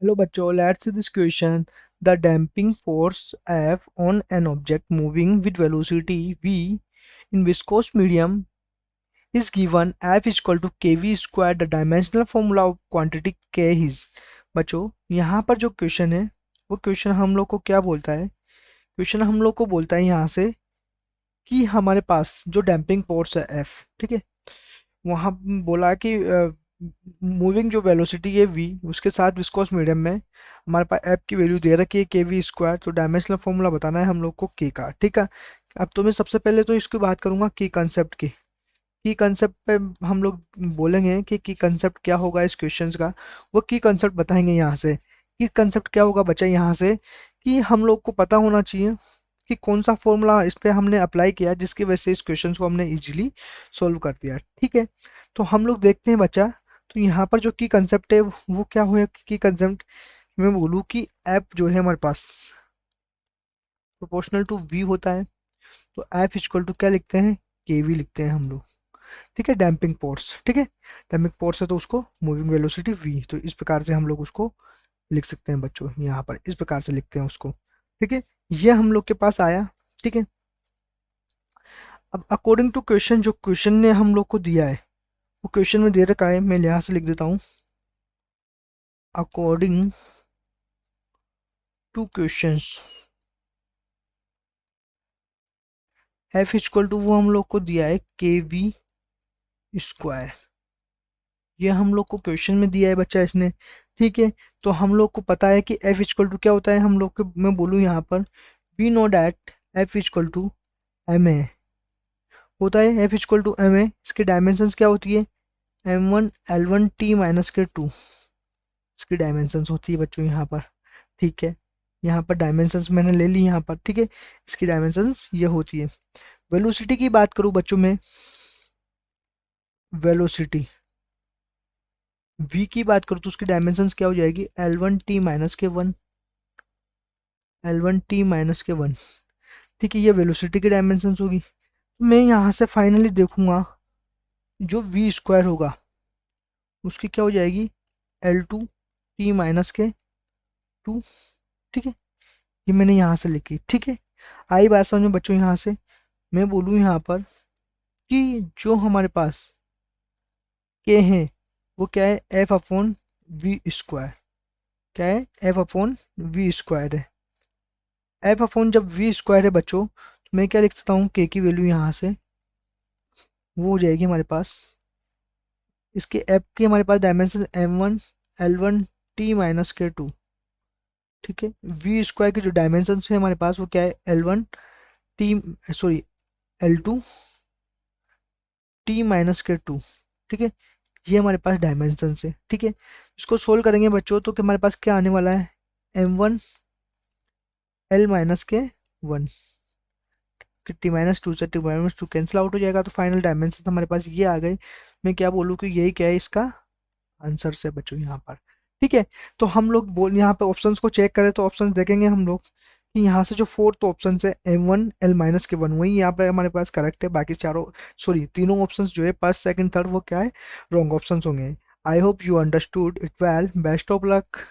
Hello बच्चों, let's see this question. The damping force F on an object moving with velocity v in viscous medium is given F is equal to kv square. The dimensional formula of quantity k is. बच्चों यहाँ पर जो question है वो question हम लोग को क्या बोलता है? क्वेश्चन हम लोग को बोलता है यहाँ से कि हमारे पास जो डैम्पिंग फोर्स है F, ठीक है, वहाँ बोला कि मूविंग जो वेलोसिटी है v उसके साथ विस्कोस मीडियम में हमारे पास एफ की वैल्यू दे रखी है के वी स्क्वायर। तो डायमेंशनल फॉर्मूला बताना है हम लोग को के का, ठीक है। अब तो मैं सबसे पहले तो इसकी बात करूंगा की कंसेप्ट की। की कंसेप्ट पे हम लोग बोलेंगे कि की कंसेप्ट क्या होगा इस क्वेश्चन का, वो की कंसेप्ट बताएंगे यहाँ से। की कंसेप्ट क्या होगा बच्चा यहाँ से कि हम लोग को पता होना चाहिए कि कौन सा फॉर्मूला इस पे हमने अप्लाई किया जिसकी वजह से इस क्वेश्चन को हमने इजीली सॉल्व कर दिया, ठीक है। तो हम लोग देखते हैं बच्चा, तो यहाँ पर जो की कंसेप्ट है वो क्या होगा। की कंसेप्ट मैं बोलूँ कि एफ जो है हमारे पास प्रोपोर्शनल टू वी होता है, तो एफ इक्वल टू क्या लिखते हैं, के वी लिखते हैं हम लोग, ठीक है। डैम्पिंग फोर्स, ठीक है, डैम्पिंग फोर्स है तो उसको मूविंग वेलोसिटी वी, तो इस प्रकार से हम लोग उसको लिख सकते हैं बच्चों। यहाँ पर इस प्रकार से लिखते हैं उसको, ठीक है। ये हम लोग के पास आया, ठीक है। अब अकॉर्डिंग टू क्वेश्चन, जो क्वेश्चन ने हम लोग को दिया है वो क्वेश्चन में दे रखा है, मैं यहाँ से लिख देता हूँ according to questions F equal to वो हम लोग को दिया है के वी स्क्वायर। ये हम लोग को क्वेश्चन में दिया है बच्चा इसने, ठीक है। तो हम लोग को पता है कि एफ इक्वल टू क्या होता है, हम लोग को मैं बोलूँ यहाँ पर we know that F equal to M A होता है। F equal to M A, इसकी डायमेंशंस क्या होती है, M one L one T minus के टू, इसकी डायमेंशंस होती है बच्चों यहाँ पर, ठीक है। यहाँ पर डायमेंशंस मैंने ले ली यहाँ पर, ठीक है। इसकी डायमेंशंस ये होती है। वेलोसिटी की बात करूँ बच्चों में, वेलोसिटी v की बात करूँ तो उसकी डायमेंशंस क्या हो जाएगी, एल वन टी माइनस के one, L one T minus के वन, ठीक है। ये वेलोसिटी की डायमेंशंस होगी। तो मैं यहाँ से फाइनली देखूंगा जो वी स्क्वायर होगा उसकी क्या हो जाएगी, एल टू टी माइनस के टू, ठीक है। ये मैंने यहाँ से लिखी, ठीक है। आई बात समझ में बच्चों। यहाँ से मैं बोलूँ यहाँ पर कि जो हमारे पास के हैं वो क्या है, एफ अपॉन वी स्क्वायर, क्या है, एफ अपॉन वी स्क्वायर है। एफ अपॉन जब वी स्क्वायर है बच्चों, तो मैं क्या लिख सकता हूँ, के की वैल्यू यहाँ से वो हो जाएगी हमारे पास, इसके एफ की हमारे पास dimension M one L one T minus के टू, ठीक है। वी स्क्वायर की जो डायमेंशन है हमारे पास वो क्या है, L one T, sorry L two T minus के टू, ठीक है। ये हमारे पास डायमेंशन है, ठीक है। इसको सोल्व करेंगे बच्चों तो कि हमारे पास क्या आने वाला है, एम वन एल माइनस के वन, टी माइनस टू से T minus two cancel out हो जाएगा, तो फाइनल डायमेंशन हमारे पास ये आ गई। मैं क्या बोलूँ कि यही क्या है इसका आंसर से बच्चों यहाँ पर, ठीक है। तो हम लोग बोल यहाँ पे ऑप्शंस को चेक करें तो ऑप्शंस देखेंगे हम लोग कि यहाँ से जो फोर्थ ऑप्शन है एम वन एल माइनस के वन, वही यहाँ पे हमारे पास करेक्ट है। बाकी चारों, सॉरी तीनों ऑप्शंस जो है फर्स्ट सेकंड थर्ड वो क्या है, रॉन्ग ऑप्शंस होंगे। I hope you understood it well, best of luck.